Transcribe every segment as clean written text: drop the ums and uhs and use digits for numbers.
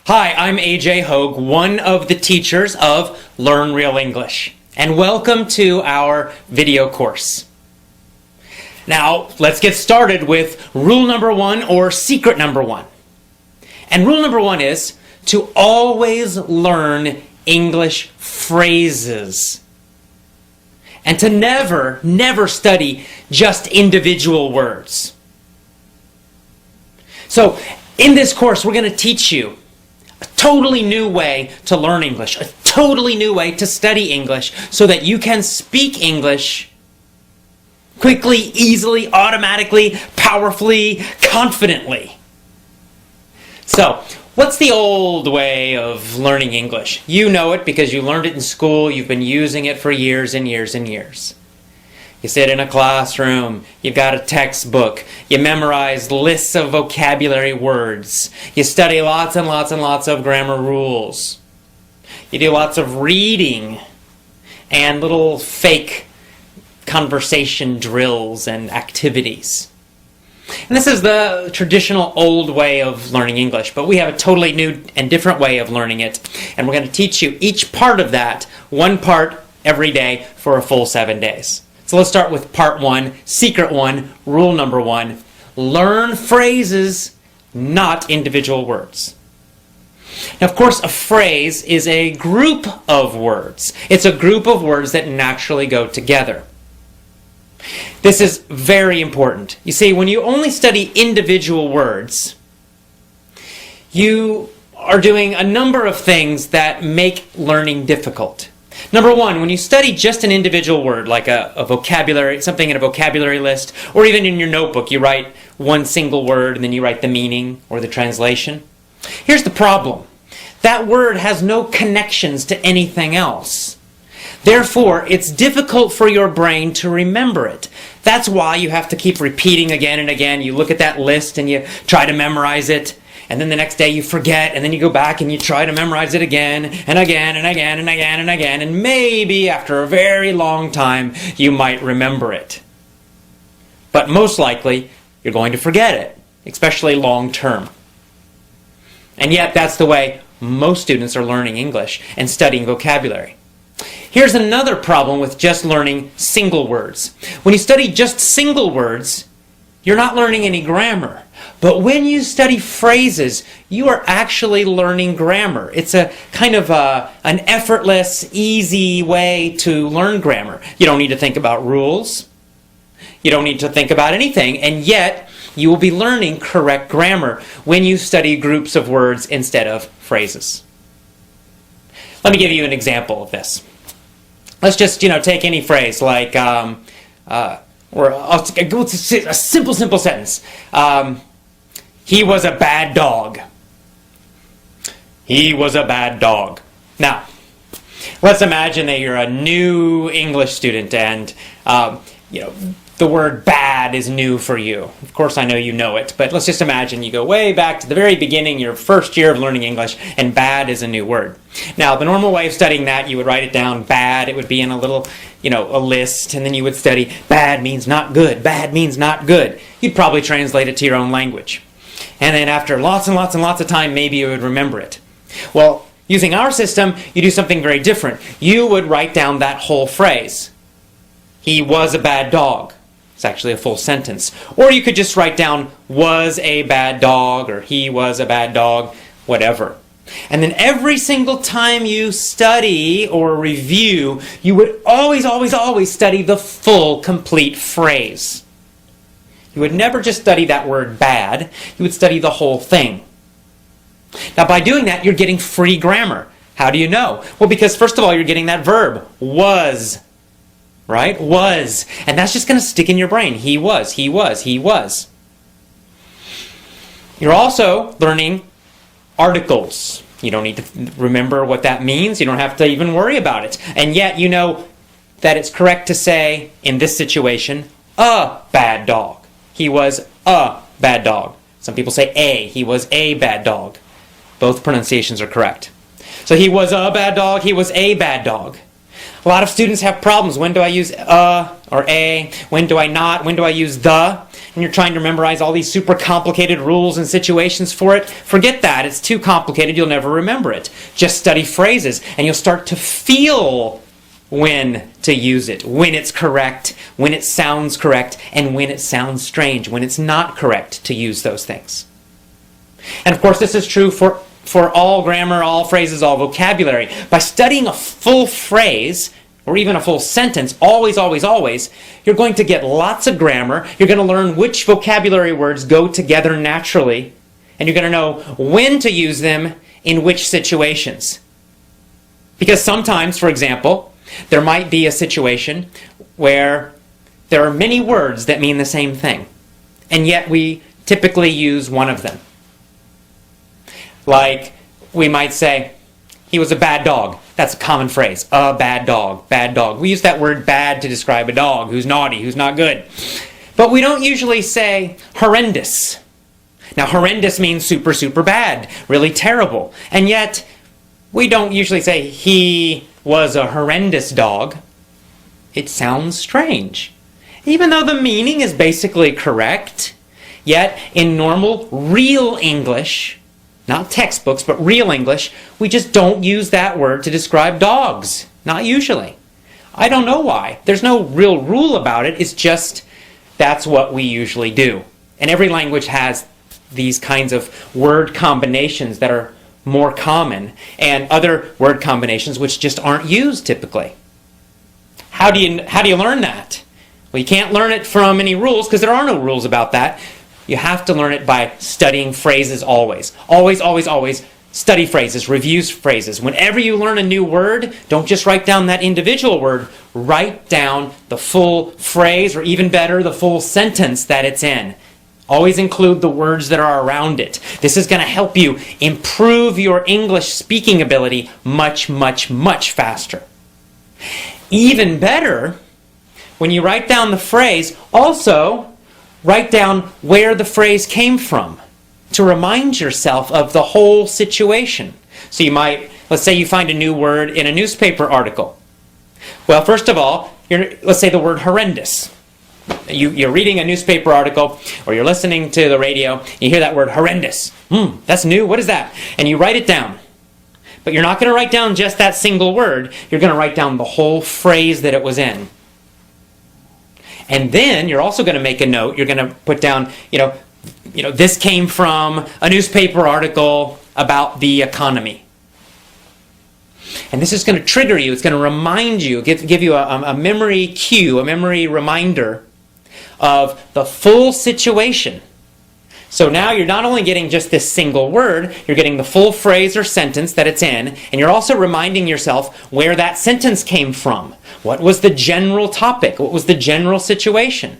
Hi, I'm AJ Hogue, one of the teachers of Learn Real English, and welcome to our video course. Now, let's get started with rule number one, or secret number one. And rule number one is to always learn English phrases. And to never study just individual words. So, in this course, we're going to teach you a totally new way to learn English, a totally new way to study English so that you can speak English quickly, easily, automatically, powerfully, confidently. So, what's the old way of learning English? You know it because you learned it in school, you've been using it for years and years and years. You sit in a classroom, you've got a textbook, you memorize lists of vocabulary words, you study lots and lots and lots of grammar rules. You do lots of reading and little fake conversation drills and activities. And this is the traditional old way of learning English, but we have a totally new and different way of learning it. And we're going to teach you each part of that, one part every day for a full 7 days. So let's start with part one, secret one, rule number one. Learn phrases, not individual words. Now, of course, a phrase is a group of words. It's a group of words that naturally go together. This is very important. You see, when you only study individual words, you are doing a number of things that make learning difficult. Number one, when you study just an individual word, like a vocabulary, something in a vocabulary list, or even in your notebook, you write one single word and then you write the meaning or the translation. Here's the problem. That word has no connections to anything else. Therefore, it's difficult for your brain to remember it. That's why you have to keep repeating again and again. You look at that list and you try to memorize it. And then the next day you forget, and then you go back and you try to memorize it again, and again, and again, and again, and again, and maybe after a very long time, you might remember it. But most likely, you're going to forget it, especially long term. And yet, that's the way most students are learning English and studying vocabulary. Here's another problem with just learning single words. When you study just single words, you're not learning any grammar. But when you study phrases, you are actually learning grammar. It's a kind of an effortless, easy way to learn grammar. You don't need to think about rules. You don't need to think about anything. And yet, you will be learning correct grammar when you study groups of words instead of phrases. Let me give you an example of this. Let's just, take any phrase like, or I'll go to a simple sentence. He was a bad dog. He was a bad dog. Now, let's imagine that you're a new English student and, the word bad is new for you. Of course, I know you know it, but let's just imagine you go way back to the very beginning, your first year of learning English, and bad is a new word. Now, the normal way of studying that, you would write it down, bad, it would be in a little, a list, and then you would study, bad means not good, bad means not good. You'd probably translate it to your own language. And then after lots and lots and lots of time, maybe you would remember it. Well, using our system, you do something very different. You would write down that whole phrase. He was a bad dog. It's actually a full sentence. Or you could just write down, was a bad dog, or he was a bad dog, whatever. And then every single time you study or review, you would always study the full, complete phrase. You would never just study that word bad. You would study the whole thing. Now, by doing that, you're getting free grammar. How do you know? Well, because first of all, you're getting that verb, was. Right? Was. And that's just going to stick in your brain. He was, he was, he was. You're also learning articles. You don't need to remember what that means. You don't have to even worry about it. And yet you know that it's correct to say, in this situation, a bad dog. He was a bad dog. Some people say a. He was a bad dog. Both pronunciations are correct. So he was a bad dog. He was a bad dog. A lot of students have problems. When do I use or a? When do I not? When do I use the? And you're trying to memorize all these super complicated rules and situations for it. Forget that. It's too complicated. You'll never remember it. Just study phrases, and you'll start to feel when to use it, when it's correct, when it sounds correct, and when it sounds strange, when it's not correct to use those things. And of course, this is true for all grammar, all phrases, all vocabulary. By studying a full phrase, or even a full sentence, always, always, always, you're going to get lots of grammar. You're going to learn which vocabulary words go together naturally, and you're going to know when to use them in which situations. Because sometimes, for example, there might be a situation where there are many words that mean the same thing, and yet we typically use one of them. Like, we might say, he was a bad dog. That's a common phrase. A bad dog. Bad dog. We use that word bad to describe a dog who's naughty, who's not good. But we don't usually say horrendous. Now, horrendous means super, super bad, really terrible. And yet, we don't usually say he was a horrendous dog. It sounds strange. Even though the meaning is basically correct, yet in normal, real English, not textbooks, but real English, we just don't use that word to describe dogs. Not usually. I don't know why. There's no real rule about it. It's just that's what we usually do. And every language has these kinds of word combinations that are more common, and other word combinations which just aren't used typically. How do you learn that? Well, you can't learn it from any rules, because there are no rules about that. You have to learn it by studying phrases always. Always, always, always study phrases, review phrases. Whenever you learn a new word, don't just write down that individual word. Write down the full phrase, or even better, the full sentence that it's in. Always include the words that are around it. This is going to help you improve your English speaking ability much, much, much faster. Even better, when you write down the phrase, also write down where the phrase came from to remind yourself of the whole situation. So you might, let's say you find a new word in a newspaper article. Well, first of all, let's say the word horrendous. You're reading a newspaper article, or you're listening to the radio, you hear that word horrendous. That's new, what is that? And you write it down. But you're not going to write down just that single word, you're going to write down the whole phrase that it was in. And then you're also going to make a note. You're going to put down, this came from a newspaper article about the economy. And this is going to trigger you. It's going to remind you, give you a memory cue, a memory reminder of the full situation. So now you're not only getting just this single word, you're getting the full phrase or sentence that it's in, and you're also reminding yourself where that sentence came from. What was the general topic? What was the general situation?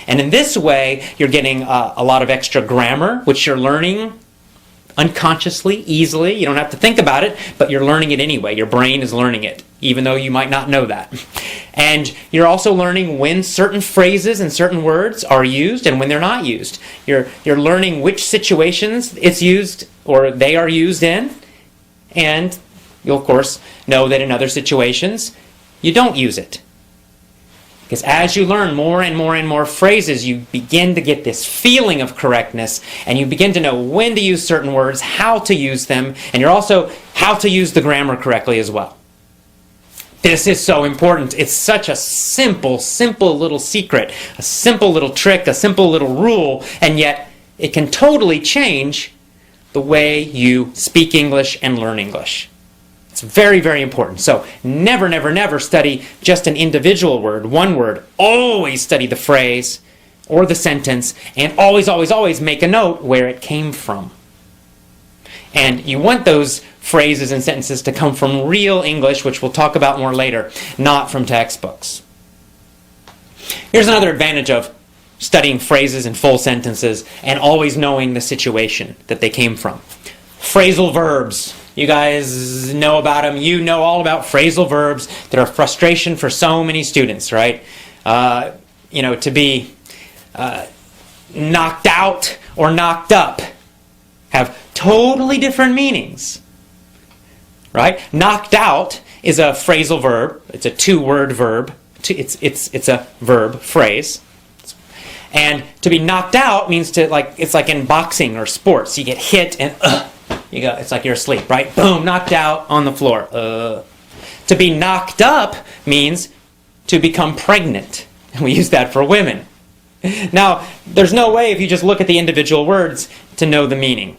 And in this way, you're getting a lot of extra grammar, which you're learning unconsciously, easily. You don't have to think about it, but you're learning it anyway. Your brain is learning it, even though you might not know that. And you're also learning when certain phrases and certain words are used and when they're not used. You're learning which situations it's used or they are used in, and you'll of course know that in other situations you don't use it. Because as you learn more and more and more phrases, you begin to get this feeling of correctness, and you begin to know when to use certain words, how to use them, and you're also how to use the grammar correctly as well. This is so important. It's such a simple, simple little secret, a simple little trick, a simple little rule, and yet it can totally change the way you speak English and learn English. It's very, very important. So never, never, never study just an individual word, one word. Always study the phrase or the sentence, and always, always, always make a note where it came from. And you want those phrases and sentences to come from real English, which we'll talk about more later, not from textbooks. Here's another advantage of studying phrases and full sentences and always knowing the situation that they came from. Phrasal verbs. You guys know about them. You know all about phrasal verbs that are frustration for so many students, right? To be knocked out or knocked up have totally different meanings, right? Knocked out is a phrasal verb. It's a two-word verb. It's a verb phrase. And to be knocked out means it's like in boxing or sports. You get hit and it's like you're asleep, right? Boom, knocked out on the floor. To be knocked up means to become pregnant. And we use that for women. Now, there's no way if you just look at the individual words to know the meaning.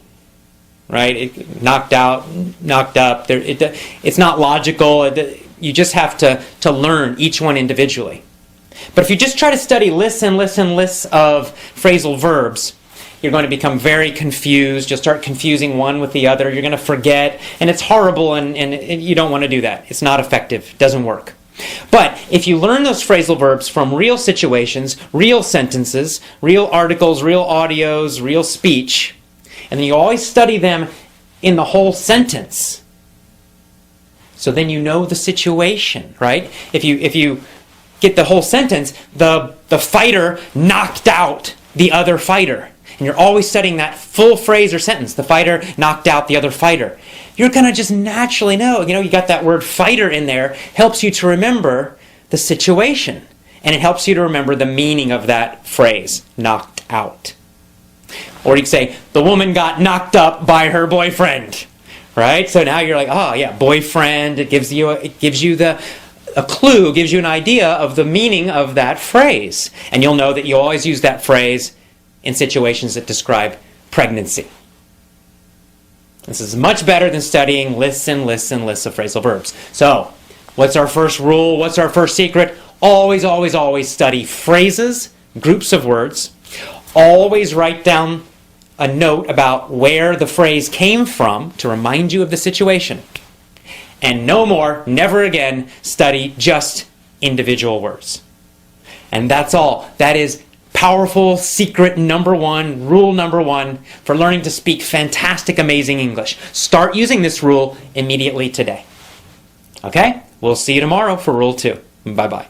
Right? Knocked out, knocked up. It's not logical. You just have to learn each one individually. But if you just try to study lists and lists and lists of phrasal verbs, you're going to become very confused. You'll start confusing one with the other. You're going to forget. And it's horrible, and you don't want to do that. It's not effective. It doesn't work. But if you learn those phrasal verbs from real situations, real sentences, real articles, real audios, real speech, and then you always study them in the whole sentence, so then you know the situation, right? If you get the whole sentence, the fighter knocked out the other fighter. And you're always studying that full phrase or sentence. The fighter knocked out the other fighter. You're going to just naturally know. You got that word fighter in there. Helps you to remember the situation. And it helps you to remember the meaning of that phrase, knocked out. Or you could say, the woman got knocked up by her boyfriend. Right? So now you're like, oh yeah, boyfriend. It gives you a clue, gives you an idea of the meaning of that phrase. And you'll know that you always use that phrase in situations that describe pregnancy. This is much better than studying lists and lists and lists of phrasal verbs. So, what's our first rule? What's our first secret? Always, always, always study phrases, groups of words. Always write down a note about where the phrase came from to remind you of the situation. And no more, never again, study just individual words. And that's all. That is powerful secret number one, rule number one for learning to speak fantastic, amazing English. Start using this rule immediately today. Okay? We'll see you tomorrow for rule 2. Bye-bye.